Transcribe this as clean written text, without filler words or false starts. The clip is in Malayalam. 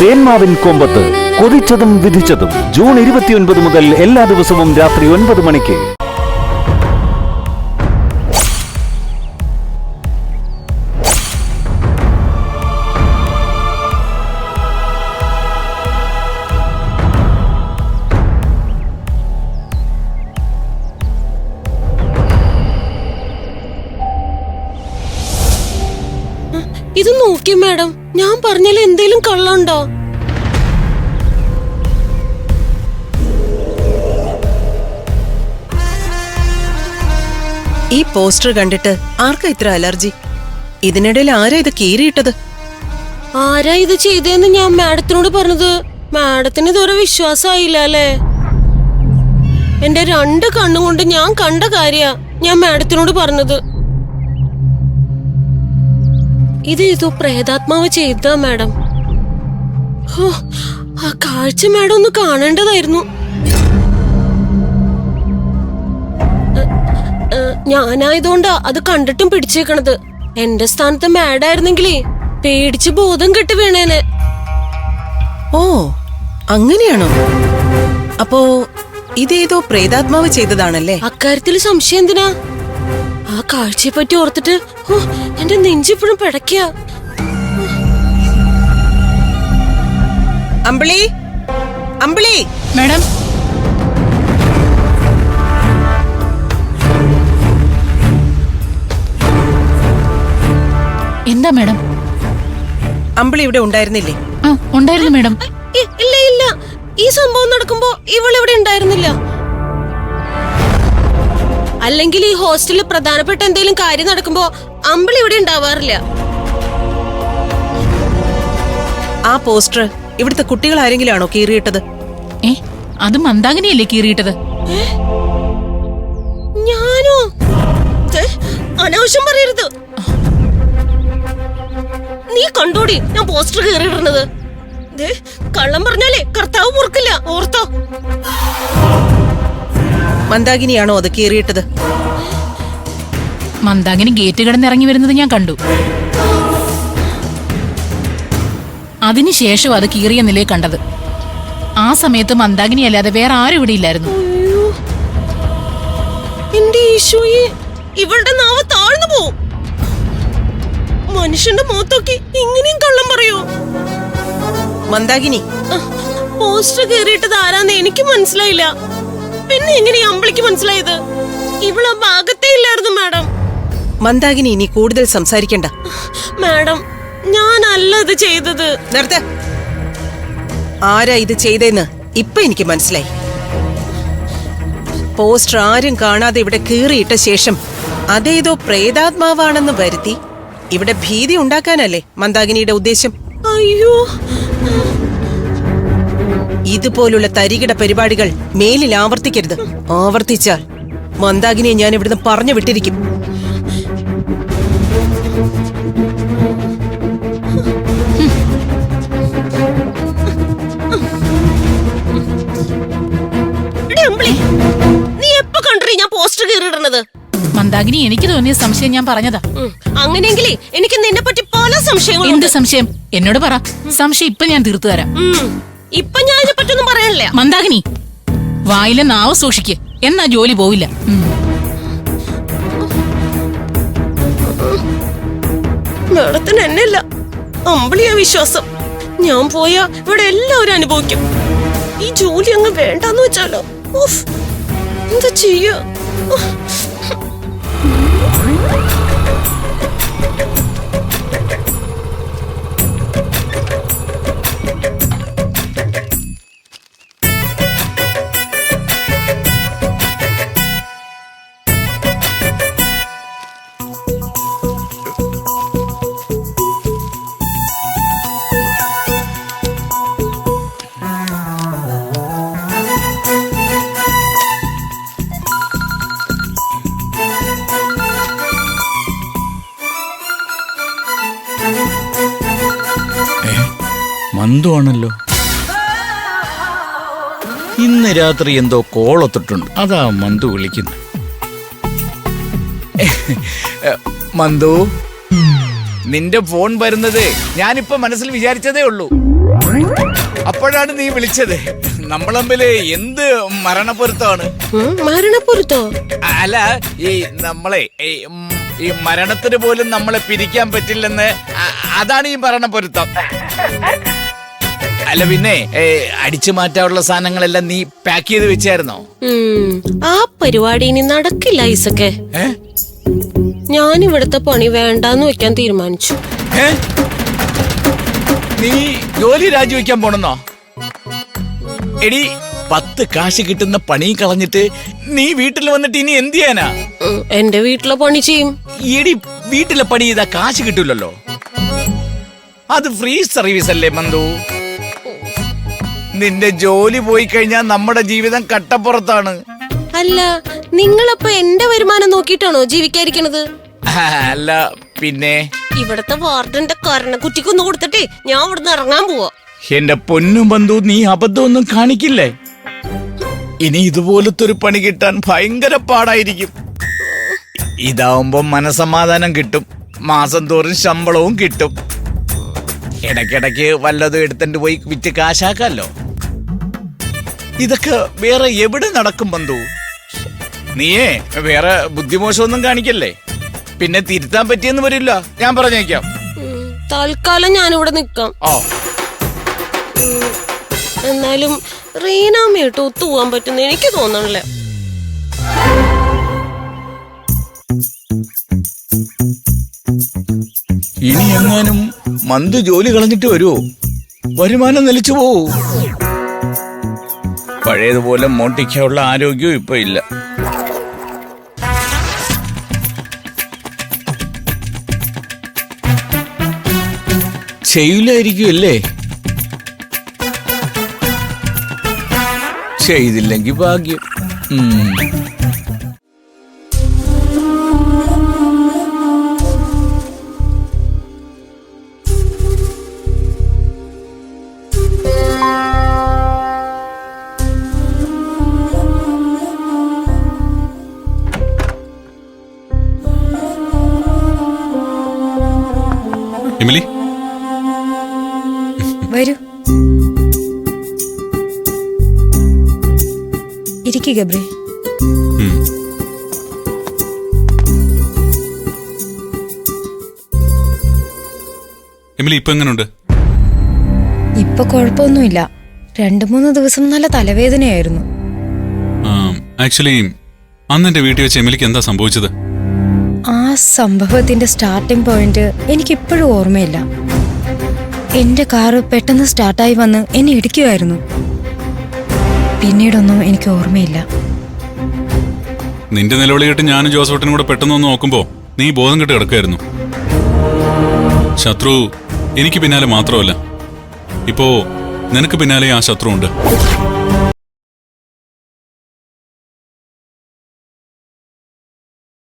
തേന്മാവിൻ കൊമ്പത്ത് കൊതിച്ചതും വിധിച്ചതും ജൂൺ 29 മുതൽ എല്ലാ ദിവസവും രാത്രി 9 മണിക്ക്. ഇത് നോക്കി മാഡം, ഞാൻ പറഞ്ഞാൽ എന്തേലും കള്ളുണ്ടോ? ഈ പോസ്റ്റർ കണ്ടിട്ട് ആർക്കാ ഇത്ര അലർജി? ഇതിനിടയിൽ ആരാ ഇത് കീറിയിട്ടത്? ആരാ ഇത് ചെയ്തേന്ന് ഞാൻ മാഡത്തിനോട് പറഞ്ഞത്. മാഡത്തിന് ഇതുവരെ വിശ്വാസമായില്ല അല്ലേ? എന്റെ 2 കണ്ണും കൊണ്ട് ഞാൻ കണ്ട കാര്യ ഞാൻ മാഡത്തിനോട് പറഞ്ഞത്. ഇത് ഏതോ പ്രേതാത്മാവ് ചെയ്താ മാഡം. ആ കാഴ്ച മാഡം ഒന്ന് കാണേണ്ടതായിരുന്നു. ഞാനായതുകൊണ്ടാ അത് കണ്ടിട്ടും പിടിച്ചേക്കണത്. എന്റെ സ്ഥാനത്ത് മാഡായിരുന്നെങ്കിലേ പേടിച്ച് ബോധം കെട്ട് വീണേനെ. ഓ, അങ്ങനെയാണോ? അപ്പോ ഇതേതോ പ്രേതാത്മാവ് ചെയ്തതാണല്ലേ? അക്കാര്യത്തിൽ സംശയം എന്തിനാ? ആ കാഴ്ചയെ പറ്റി ഓർത്തിട്ട് എന്റെ നെഞ്ചിപ്പോഴും പിടയ്ക്ക. അമ്പിളി, അമ്പിളി മാഡം. എന്താ മാഡം? അമ്പിളി ഇവിടെ ഉണ്ടായിരുന്നില്ലേ? ഉണ്ടായിരുന്നു മാഡം. ഇല്ല ഇല്ല, ഈ സംഭവം നടക്കുമ്പോ ഇവളിവിടെ ഉണ്ടായിരുന്നില്ല. അല്ലെങ്കിൽ ഈ ഹോസ്റ്റലിൽ പ്രധാനപ്പെട്ട എന്തെങ്കിലും കാര്യം നടക്കുമ്പോ അമ്പിളി ഇവിടെ ഉണ്ടാവാറില്ല. ആ പോസ്റ്റർ ഇവിടുത്തെ കുട്ടികൾ ആരെങ്കിലും ആണോ കീറിയിട്ടത്? അത് മന്ദാകിനിയല്ലേ കീറിയിട്ടത്? ഞാനോ? അനാവശ്യം പറയരുത്. നീ കണ്ടോടി ഞാൻ പോസ്റ്റർ കീറിയിടുന്നത്. കള്ളം പറഞ്ഞാലേ കർത്താവ് പൊറുക്കില്ല, ഓർത്തോ? മന്ദാകിനിയാണോ അത് കീറിയിട്ടത്? മന്ദാകിനി ഗേറ്റ് കിടന്നിറങ്ങി വരുന്നത് ഞാൻ കണ്ടു. അതിനുശേഷം അത് കീറിയ നിലയെ കണ്ടത്. ആ സമയത്ത് മന്ദാകിനി അല്ലാതെ വേറെ ആരും ഇവിടെ ഇല്ലായിരുന്നു. എന്റെ ഈശോയെ, ഇവളുടെ നാവ് താഴ്ന്നു പോവും. മനുഷ്യന്റെ മുഖത്തൊക്കെ ഇങ്ങനെയും കള്ളം പറയോ? മന്ദാകിനി, പോസ്റ്റർ കീറിയിട്ടത് ആരാന്ന് എനിക്ക് മനസ്സിലായില്ല. പിന്നെ എങ്ങനെയാ അമ്പിളിക്ക് മനസ്സിലായത്? ഇവളാ ഭാഗത്തേ ഇല്ലായിരുന്നു മാഡം. മന്ദാകിനി ഇനി കൂടുതൽ സംസാരിക്കണ്ട. മാഡം, ഞാനല്ല ഇത് ചെയ്തത്. നിർത്ത്. ആരാ ഇത് ചെയ്തെന്ന് ഇപ്പൊ എനിക്ക് മനസ്സിലായി. പോസ്റ്റർ ആരും കാണാതെ ഇവിടെ കീറിയിട്ട ശേഷം അതേതോ പ്രേതാത്മാവാണെന്ന് വരുത്തി ഇവിടെ ഭീതി ഉണ്ടാക്കാനല്ലേ മന്ദാകിനിയുടെ ഉദ്ദേശം? അയ്യോ, ഇതുപോലുള്ള തരികിട പരിപാടികൾ മേലിൽ ആവർത്തിക്കരുത്. ആവർത്തിച്ചാൽ മന്ദാകിനിയെ ഞാൻ ഇവിടുന്ന് പറഞ്ഞു വിട്ടിരിക്കും. നീ എപ്പോ കണ്ടേ ഞാൻ പോസ്റ്റർ കീറിയിടുന്നത്? മന്ദാകിനി, എനിക്ക് തോന്നിയ സംശയം ഞാൻ പറഞ്ഞതാ. അങ്ങനെയെങ്കിലേ എനിക്ക് നിന്നെ പറ്റി പല സംശയങ്ങളും. എന്ത് സംശയം? എന്നോട് പറ. സംശയം ഇപ്പൊ ഞാൻ തീർത്തു തരാം. ഇപ്പൊ ഞാൻ ഇതിനെ പറ്റൊന്നും പറയാനില്ല. മന്ദാകിനി, വായിലെ നാവ് സൂക്ഷിക്ക്, എന്നാ ജോലി പോവില്ല. മേഡത്തിന് എന്നല്ല അമ്പിളിയാ വിശ്വാസം. ഞാൻ പോയാ ഇവിടെ എല്ലാവരും അനുഭവിക്കും. ഈ ജോലി അങ്ങ് വേണ്ടെന്ന് വെച്ചാലോ? എന്താ ചെയ്യ? മന്ദുവാണല്ലോ. ഇന്ന് രാത്രി എന്തോ കോളൊത്തിട്ടുണ്ട്, അതാ മന്ദു വിളിക്കുന്നു. മന്ദു, നിന്റെ ഫോൺ വരുന്നത് ഞാനിപ്പോ മനസ്സിൽ വിചാരിച്ചതേ ഉള്ളൂ. അപ്പോഴാണ് നീ വിളിച്ചത്. നമ്മൾ തമ്മില് എന്ത് മരണപ്പൊരുത്തമാണ്. മരണപ്പൊരുത്തോ? അല്ല, ഈ നമ്മളെ ഈ മരണത്തിന് പോലും നമ്മളെ പിരിക്കാൻ പറ്റില്ലെന്ന്, അതാണ് ഈ മരണപ്പൊരുത്തം. അല്ല പിന്നെ അടിച്ചു മാറ്റാനുള്ള സാധനങ്ങളെല്ലാം നീ പാക്ക് ചെയ്ത് വെച്ചായിരുന്നോ? ആ പരിപാടി ഇനി നടക്കില്ല ഐസക്കെ. ഞാൻ ഇവിടുത്തെ പണി വേണ്ടാന്ന് വെക്കാൻ തീരുമാനിച്ചു. നീ ജോലി രാജിവെക്കാൻ പോണെന്നോ? എടി, 10 കാശ് കിട്ടുന്ന പണി കളഞ്ഞിട്ട് നീ വീട്ടിൽ വന്നിട്ട് ഇനി എന്ത് ചെയ്യാനാ? എന്റെ വീട്ടിലെ പണി ചെയ്യും. എടി, വീട്ടിലെ പണി ചെയ്താ കാശ് കിട്ടൂലല്ലോ. അത് ഫ്രീ സർവീസ് അല്ലേ മന്ദു? നിന്റെ ജോലി പോയി കഴിഞ്ഞാൽ നമ്മുടെ ജീവിതം കട്ടപ്പുറത്താണ്. അല്ല, നിങ്ങളപ്പോ എന്റെ വരുമാനം നോക്കിയിട്ടാണോ ജീവിക്കാതിരിക്കണത്? അല്ല പിന്നെ ഇവിടത്തെ വാർഡന്റെ കുറ്റിക്കൊന്നു കൊടുത്തിട്ടേ ഞാൻ ഇവിടുന്ന് ഇറങ്ങാൻ പോവാ. എന്റെ പൊന്നു ബന്ധു, നീ അബദ്ധമൊന്നും കാണിക്കില്ലേ? ഇനി ഇതുപോലത്തെ ഒരു പണി കിട്ടാൻ ഭയങ്കര പാടായിരിക്കും. ഇതാവുമ്പോ മനസമാധാനം കിട്ടും, മാസം തോറും ശമ്പളവും കിട്ടും. ഇടയ്ക്കിടയ്ക്ക് വല്ലതും എടുത്തിട്ട് പോയി വിറ്റ് കാശാക്കാലോ. ഇതൊക്കെ വേറെ എവിടെ നടക്കും ബന്ധു? നീയേ വേറെ ബുദ്ധിമോശമൊന്നും കാണിക്കല്ലേ, പിന്നെ തിരുത്താൻ പറ്റിയെന്ന് വരില്ല. ഞാൻ പറഞ്ഞേക്കാം. തൽക്കാലം ഞാനിവിടെ നിക്കാം. ഓ, എന്നാലും റീനാമ്മയായിട്ട് ഒത്തുപോകാൻ പറ്റുന്ന എനിക്ക് തോന്നണില്ല. ഇനി എങ്ങാനും മന്ദു ജോലി കളഞ്ഞിട്ട് വരുമോ? വരുമാനം നിലച്ചു പോവൂ. പഴയതുപോലെ മോട്ടിക്കാനുള്ള ആരോഗ്യവും ഇപ്പൊ ഇല്ല. ചെയ്യില്ലായിരിക്കും അല്ലേ? ചെയ്തില്ലെങ്കിൽ ഭാഗ്യം. എമിലി, വരൂ, ഇരിക്കുക ഗബ്രി. എമിലി ഇപ്പൊ എങ്ങനെയുണ്ട്? ഇപ്പൊ കുഴപ്പമൊന്നുമില്ല. 2-3 ദിവസം നല്ല തലവേദനയായിരുന്നു. ആക്ച്വലി അന്ന് എന്റെ വീട്ടിൽ വെച്ച് എമിലിക്ക് എന്താ സംഭവിച്ചത്? ആ സംഭവത്തിന്റെ സ്റ്റാർട്ടിംഗ് പോയിന്റ് എനിക്കിപ്പോഴും ഓർമ്മയില്ല. എന്റെ കാറ് പെട്ടെന്ന് സ്റ്റാർട്ടായി വന്ന് എന്നെ ഇടിക്കുമായിരുന്നു. പിന്നീടൊന്നും എനിക്ക് ഓർമ്മയില്ല. നിന്റെ നിലവിളി കേട്ട് ഞാനും ജോസഫിനും കൂടെ പെട്ടെന്ന് ഒന്ന് നോക്കുമ്പോ നീ ബോധം കെട്ട് കിടക്കായിരുന്നു. ശത്രു എനിക്ക് പിന്നാലെ മാത്രമല്ല, ഇപ്പോ നിനക്ക് പിന്നാലെ ആ ശത്രു ഉണ്ട്.